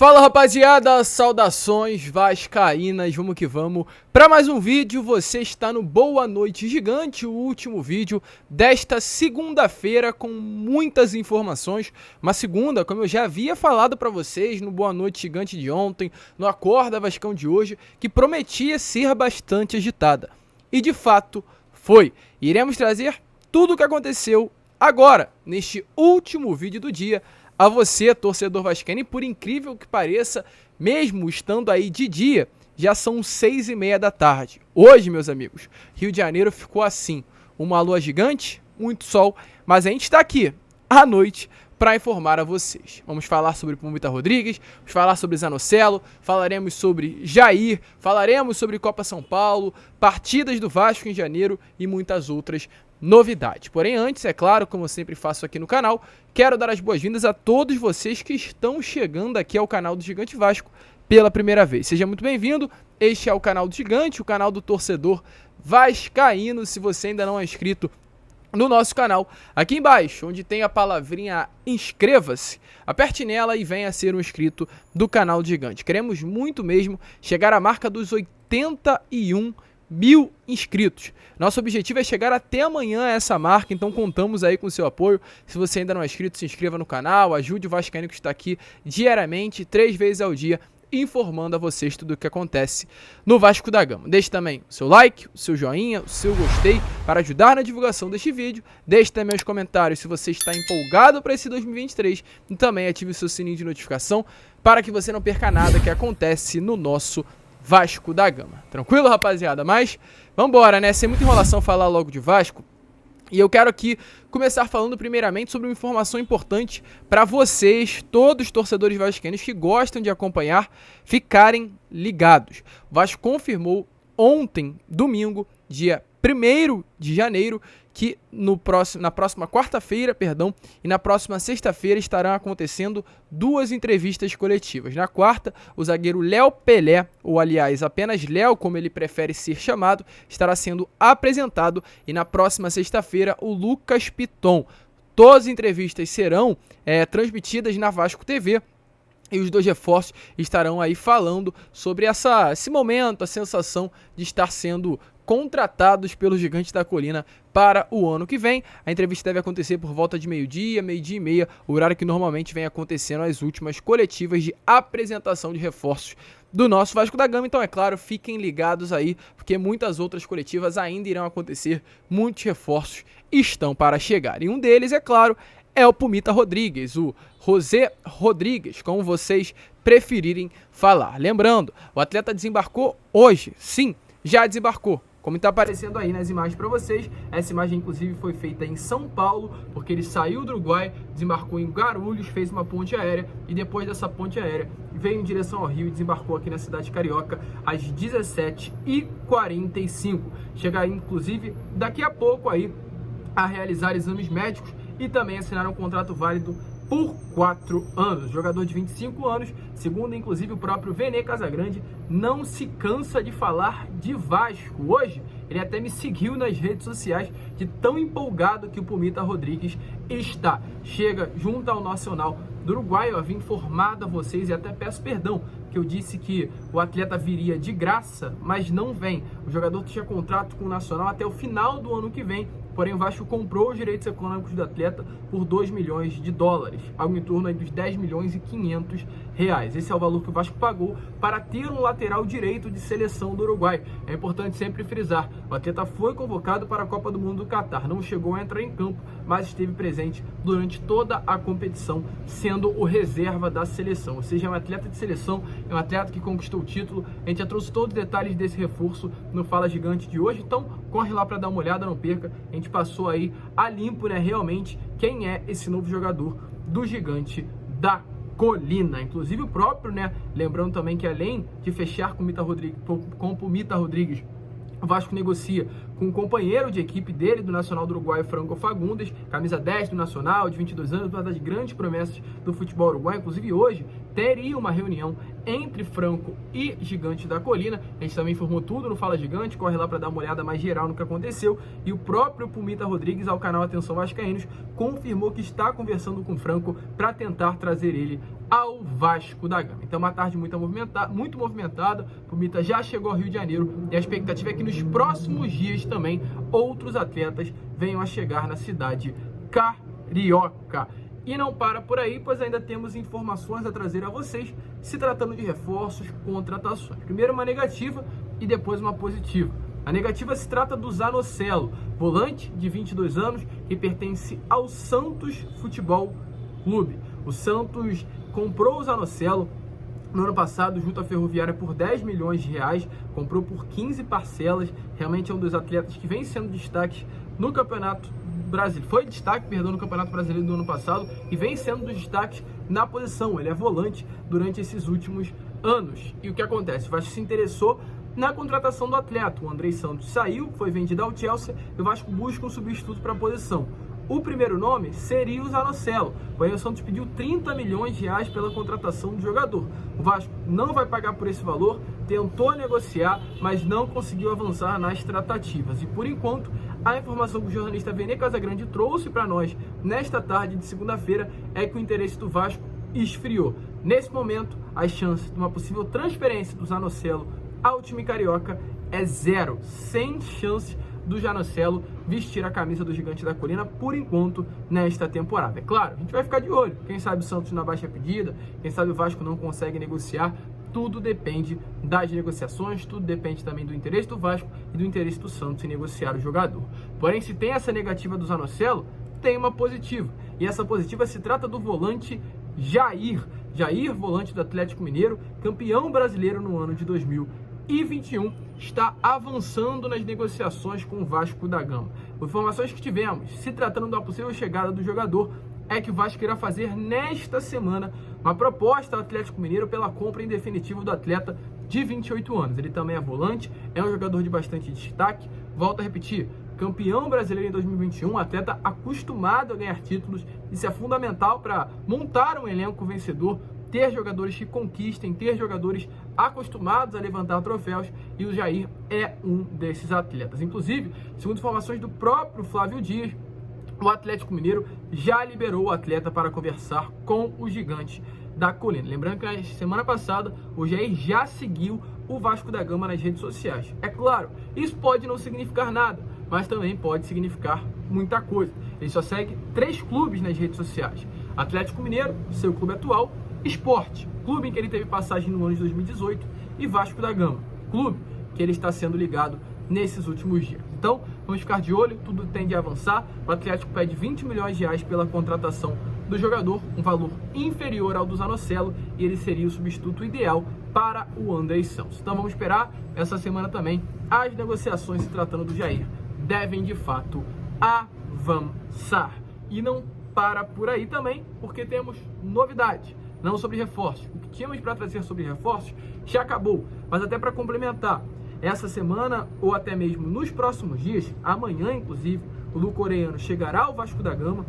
Fala rapaziada, saudações vascaínas, vamos que vamos para mais um vídeo. Você está no Boa Noite Gigante, o último vídeo desta segunda-feira com muitas informações. Uma segunda, como eu já havia falado para vocês no Boa Noite Gigante de ontem, no Acorda Vascão de hoje, que prometia ser bastante agitada. E de fato foi. Iremos trazer tudo o que aconteceu agora, neste último vídeo do dia, a você, torcedor vascaíno. E por incrível que pareça, mesmo estando aí de dia, já são 6h30 da tarde. Hoje, meus amigos, Rio de Janeiro ficou assim, uma lua gigante, muito sol, mas a gente está aqui à noite para informar a vocês. Vamos falar sobre Pumita Rodrigues, vamos falar sobre Zanocelo, falaremos sobre Jair, falaremos sobre Copa São Paulo, partidas do Vasco em janeiro e muitas outras novidades. Porém, antes, é claro, como eu sempre faço aqui no canal, quero dar as boas-vindas a todos vocês que estão chegando aqui ao canal do Gigante Vasco pela primeira vez. Seja muito bem-vindo, este é o canal do Gigante, o canal do torcedor vascaíno. Se você ainda não é inscrito no nosso canal, aqui embaixo, onde tem a palavrinha inscreva-se, aperte nela e venha ser um inscrito do canal do Gigante. Queremos muito mesmo chegar à marca dos 81.000 inscritos. Nosso objetivo é chegar até amanhã a essa marca, então contamos aí com o seu apoio. Se você ainda não é inscrito, se inscreva no canal, ajude o vascaíno que está aqui diariamente, 3 vezes ao dia, informando a vocês tudo o que acontece no Vasco da Gama. Deixe também o seu like, o seu joinha, o seu gostei para ajudar na divulgação deste vídeo. Deixe também os comentários se você está empolgado para esse 2023 e também ative o seu sininho de notificação para que você não perca nada que acontece no nosso Vasco da Gama. Tranquilo, rapaziada? Mas vambora, né? Sem muita enrolação, falar logo de Vasco. E eu quero aqui começar falando primeiramente sobre uma informação importante para vocês, todos os torcedores vascaínos que gostam de acompanhar, ficarem ligados. O Vasco confirmou ontem, domingo, dia 1º de janeiro, que na próxima quarta-feira, e na próxima sexta-feira estarão acontecendo 2 entrevistas coletivas. Na quarta, o zagueiro Léo Pelé, ou aliás, apenas Léo, como ele prefere ser chamado, estará sendo apresentado, e na próxima sexta-feira, o Lucas Piton. Todas as entrevistas serão transmitidas na Vasco TV, e os 2 reforços estarão aí falando sobre esse momento, a sensação de estar sendo contratados pelos Gigantes da Colina para o ano que vem. A entrevista deve acontecer por volta de meio-dia, meio-dia e meia, o horário que normalmente vem acontecendo as últimas coletivas de apresentação de reforços do nosso Vasco da Gama. Então, é claro, fiquem ligados aí, porque muitas outras coletivas ainda irão acontecer, muitos reforços estão para chegar. E um deles, é claro, é o Pumita Rodrigues, o José Rodrigues, como vocês preferirem falar. Lembrando, o atleta desembarcou hoje, sim, já desembarcou. Como está aparecendo aí nas imagens para vocês, essa imagem inclusive foi feita em São Paulo, porque ele saiu do Uruguai, desembarcou em Guarulhos, fez uma ponte aérea e depois dessa ponte aérea veio em direção ao Rio e desembarcou aqui na cidade carioca às 17h45. Chega aí, inclusive, daqui a pouco aí a realizar exames médicos e também assinar um contrato válido por 4 anos. Jogador de 25 anos, segundo inclusive o próprio Vene Casagrande, não se cansa de falar de Vasco. Hoje, ele até me seguiu nas redes sociais de tão empolgado que o Pumita Rodrigues está. Chega junto ao Nacional do Uruguai. Eu havia informado a vocês e até peço perdão, que eu disse que o atleta viria de graça, mas não vem. O jogador tinha contrato com o Nacional até o final do ano que vem, porém o Vasco comprou os direitos econômicos do atleta por 2 milhões de dólares, algo em torno aí dos 10 milhões e 500 reais. Esse é o valor que o Vasco pagou para ter um lateral direito de seleção do Uruguai. É importante sempre frisar, o atleta foi convocado para a Copa do Mundo do Catar, não chegou a entrar em campo, mas esteve presente durante toda a competição, sendo o reserva da seleção. Ou seja, é um atleta de seleção, é um atleta que conquistou o título. A gente já trouxe todos os detalhes desse reforço no Fala Gigante de hoje, então corre lá para dar uma olhada, não perca. A gente passou aí a limpo, né, realmente, quem é esse novo jogador do Gigante da Colina. Inclusive o próprio, né, lembrando também que além de fechar com o Pumita Rodrigues, o Vasco negocia com um companheiro de equipe dele, do Nacional do Uruguai, Franco Fagundes, camisa 10 do Nacional, de 22 anos, uma das grandes promessas do futebol uruguaio. Inclusive hoje teria uma reunião entre Franco e Gigante da Colina. A gente também informou tudo no Fala Gigante, corre lá para dar uma olhada mais geral no que aconteceu. E o próprio Pumita Rodrigues, ao canal Atenção Vascaínos, confirmou que está conversando com Franco para tentar trazer ele ao Vasco da Gama. Então, uma tarde muito movimentada. O Mita já chegou ao Rio de Janeiro e a expectativa é que nos próximos dias também outros atletas venham a chegar na cidade carioca. E não para por aí, pois ainda temos informações a trazer a vocês, se tratando de reforços, contratações. Primeiro uma negativa e depois uma positiva. A negativa se trata do Zanocelo, volante de 22 anos que pertence ao Santos Futebol Clube. O Santos comprou o Zanocelo no ano passado junto à Ferroviária por 10 milhões de reais, comprou por 15 parcelas, realmente é um dos atletas que vem sendo destaque no Campeonato Brasileiro, foi destaque, perdão, no Campeonato Brasileiro do ano passado e vem sendo dos destaques na posição, ele é volante durante esses últimos anos. E o que acontece? O Vasco se interessou na contratação do atleta, o Andrei Santos saiu, foi vendido ao Chelsea e o Vasco busca um substituto para a posição. O primeiro nome seria o Zanocelo, porém o Santos pediu 30 milhões de reais pela contratação do jogador. O Vasco não vai pagar por esse valor, tentou negociar, mas não conseguiu avançar nas tratativas. E por enquanto, a informação que o jornalista Vene Casagrande trouxe para nós nesta tarde de segunda-feira é que o interesse do Vasco esfriou. Nesse momento, a chance de uma possível transferência do Zanocelo ao time carioca é zero, sem chance do Zanocelo vestir a camisa do Gigante da Colina por enquanto nesta temporada. É claro, a gente vai ficar de olho, quem sabe o Santos na baixa pedida, quem sabe o Vasco não consegue negociar, tudo depende das negociações, tudo depende também do interesse do Vasco e do interesse do Santos em negociar o jogador. Porém, se tem essa negativa do Zanocelo, tem uma positiva, e essa positiva se trata do volante Jair, volante do Atlético Mineiro, campeão brasileiro no ano de 2021, está avançando nas negociações com o Vasco da Gama. Informações que tivemos, se tratando da possível chegada do jogador, é que o Vasco irá fazer nesta semana uma proposta ao Atlético Mineiro pela compra em definitivo do atleta de 28 anos. Ele também é volante, é um jogador de bastante destaque, volto a repetir, campeão brasileiro em 2021, atleta acostumado a ganhar títulos, isso é fundamental para montar um elenco vencedor, ter jogadores que conquistem, ter jogadores acostumados a levantar troféus, e o Jair é um desses atletas. Inclusive, segundo informações do próprio Flávio Dias, o Atlético Mineiro já liberou o atleta para conversar com o Gigante da Colina. Lembrando que na semana passada o Jair já seguiu o Vasco da Gama nas redes sociais. É claro, isso pode não significar nada, mas também pode significar muita coisa. Ele só segue 3 clubes nas redes sociais: Atlético Mineiro, seu clube atual, Sport, clube em que ele teve passagem no ano de 2018, e Vasco da Gama, clube que ele está sendo ligado nesses últimos dias. Então, vamos ficar de olho, tudo tende a avançar. O Atlético pede 20 milhões de reais pela contratação do jogador, um valor inferior ao do Zanocelo, e ele seria o substituto ideal para o Andrei Santos. Então vamos esperar essa semana também. As negociações se tratando do Jair devem de fato avançar. E não para por aí também, porque temos novidade, não sobre reforços. O que tínhamos para trazer sobre reforços já acabou, mas até para complementar, essa semana ou até mesmo nos próximos dias, amanhã inclusive, o Lu Coreano chegará ao Vasco da Gama,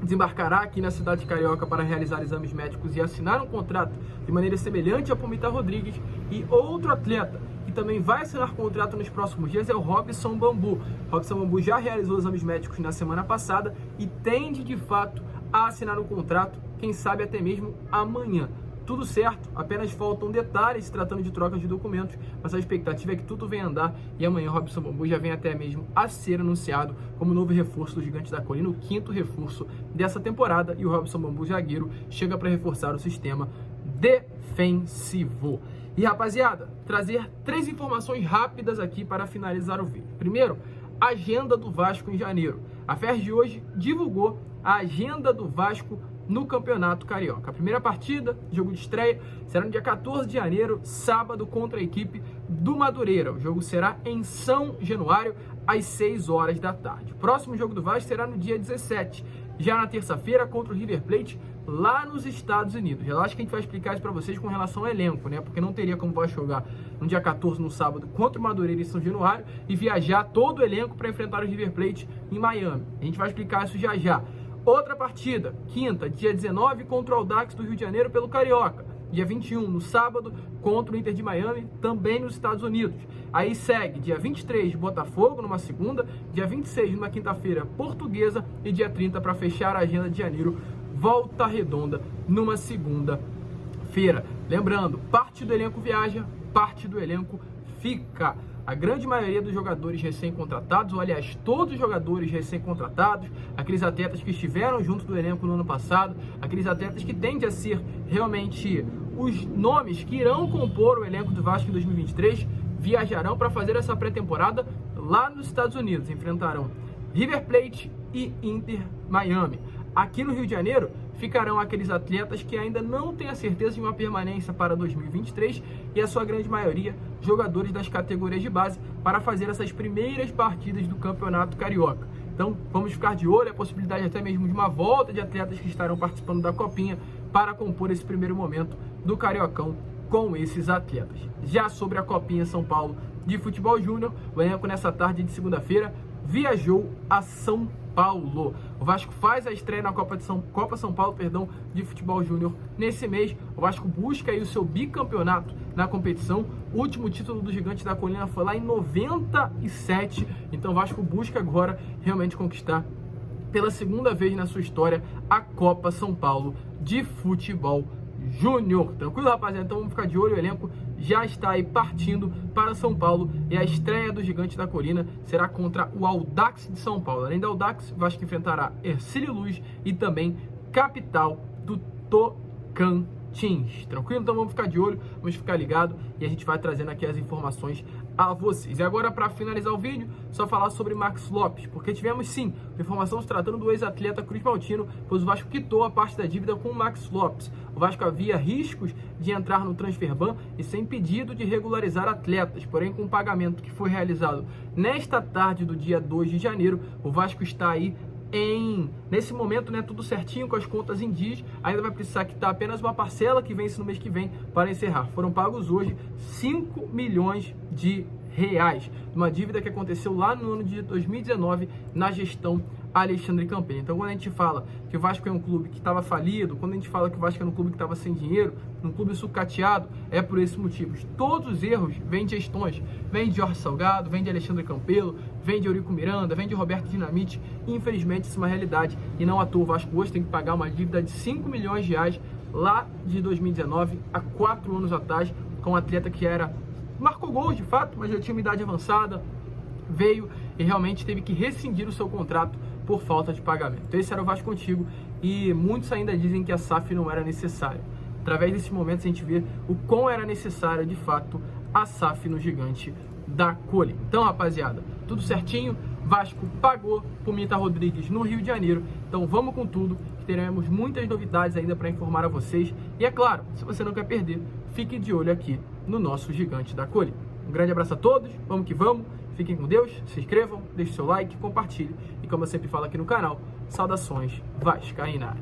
desembarcará aqui na cidade carioca para realizar exames médicos e assinar um contrato de maneira semelhante a Pumita Rodrigues. E outro atleta que também vai assinar contrato nos próximos dias é o Robson Bambu. Robson Bambu já realizou exames médicos na semana passada e tende de fato a assinar um contrato, quem sabe até mesmo amanhã. Tudo certo, apenas faltam detalhes se tratando de trocas de documentos, mas a expectativa é que tudo venha andar e amanhã o Robson Bambu já vem até mesmo a ser anunciado como novo reforço do Gigante da Colina, o 5º reforço dessa temporada, e o Robson Bambu, zagueiro, chega para reforçar o sistema defensivo. E rapaziada, trazer 3 informações rápidas aqui para finalizar o vídeo. Primeiro, agenda do Vasco em janeiro. A FERJ de hoje divulgou a agenda do Vasco no Campeonato Carioca. A primeira partida, jogo de estreia, será no dia 14 de janeiro, sábado, contra a equipe do Madureira. O jogo será em São Januário, às 6 horas da tarde. O próximo jogo do Vasco será no dia 17, já na terça-feira, contra o River Plate, lá nos Estados Unidos. Eu acho que a gente vai explicar isso para vocês com relação ao elenco, né? Porque não teria como o Vasco jogar no dia 14, no sábado, contra o Madureira em São Januário e viajar todo o elenco para enfrentar o River Plate em Miami. A gente vai explicar isso já já. Outra partida, quinta, dia 19, contra o Audax do Rio de Janeiro pelo Carioca. Dia 21, no sábado, contra o Inter de Miami, também nos Estados Unidos. Aí segue dia 23, Botafogo, numa segunda, dia 26, numa quinta-feira, Portuguesa, e dia 30, para fechar a agenda de janeiro, Volta Redonda numa segunda-feira. Lembrando, parte do elenco viaja, parte do elenco fica. A grande maioria dos jogadores recém-contratados, ou aliás, todos os jogadores recém-contratados, aqueles atletas que estiveram junto do elenco no ano passado, aqueles atletas que tendem a ser realmente os nomes que irão compor o elenco do Vasco em 2023, viajarão para fazer essa pré-temporada lá nos Estados Unidos. Enfrentarão River Plate e Inter Miami. Aqui no Rio de Janeiro ficarão aqueles atletas que ainda não têm a certeza de uma permanência para 2023 e a sua grande maioria jogadores das categorias de base para fazer essas primeiras partidas do Campeonato Carioca. Então vamos ficar de olho, a possibilidade até mesmo de uma volta de atletas que estarão participando da Copinha para compor esse primeiro momento do Cariocão com esses atletas. Já sobre a Copinha São Paulo de Futebol Júnior, o elenco nessa tarde de segunda-feira viajou a São Paulo. O Vasco faz a estreia na Copa São Paulo, de Futebol Júnior nesse mês. O Vasco busca aí o seu bicampeonato na competição. O último título do Gigante da Colina foi lá em 97. Então o Vasco busca agora realmente conquistar pela segunda vez na sua história a Copa São Paulo de Futebol Júnior. Tranquilo, rapaziada? Então vamos ficar de olho. O elenco já está aí partindo para São Paulo e a estreia do Gigante da Colina será contra o Audax de São Paulo. Além do Audax, o Vasco enfrentará Hercílio Luz e também Capital do Tocantins. Tranquilo? Então vamos ficar de olho, vamos ficar ligado e a gente vai trazendo aqui as informações a vocês. E agora, para finalizar o vídeo, só falar sobre Max Lopes, porque tivemos sim informação se tratando do ex-atleta Cruz Maltino, pois o Vasco quitou a parte da dívida com o Max Lopes. O Vasco havia riscos de entrar no transfer ban e sem pedido de regularizar atletas, porém com o pagamento que foi realizado nesta tarde do dia 2 de janeiro, o Vasco está aí nesse momento, né, tudo certinho com as contas em dias. Ainda vai precisar quitar apenas uma parcela que vence no mês que vem para encerrar. Foram pagos hoje 5 milhões de reais, uma dívida que aconteceu lá no ano de 2019 na gestão Alexandre Campelo. Então quando a gente fala que o Vasco é um clube que estava falido, quando a gente fala que o Vasco é um clube que estava sem dinheiro, um clube sucateado, é por esses motivos. Todos os erros vêm de gestões, vem de Jorge Salgado, vem de Alexandre Campelo, vem de Eurico Miranda, vem de Roberto Dinamite. Infelizmente isso é uma realidade e não à toa o Vasco hoje tem que pagar uma dívida de 5 milhões de reais lá de 2019, há 4 anos atrás, com um atleta que marcou gols de fato, mas já tinha uma idade avançada, veio e realmente teve que rescindir o seu contrato por falta de pagamento. Esse era o Vasco Antigo e muitos ainda dizem que a SAF não era necessária. Através desses momentos a gente vê o quão era necessária de fato a SAF no Gigante da Colina. Então, rapaziada, tudo certinho, Vasco pagou por Mita Rodrigues no Rio de Janeiro. Então vamos com tudo, teremos muitas novidades ainda para informar a vocês. E é claro, se você não quer perder, fique de olho aqui no nosso Gigante da Colina. Um grande abraço a todos, vamos que vamos, fiquem com Deus, se inscrevam, deixem seu like, compartilhem. E como eu sempre falo aqui no canal, saudações vascaínas.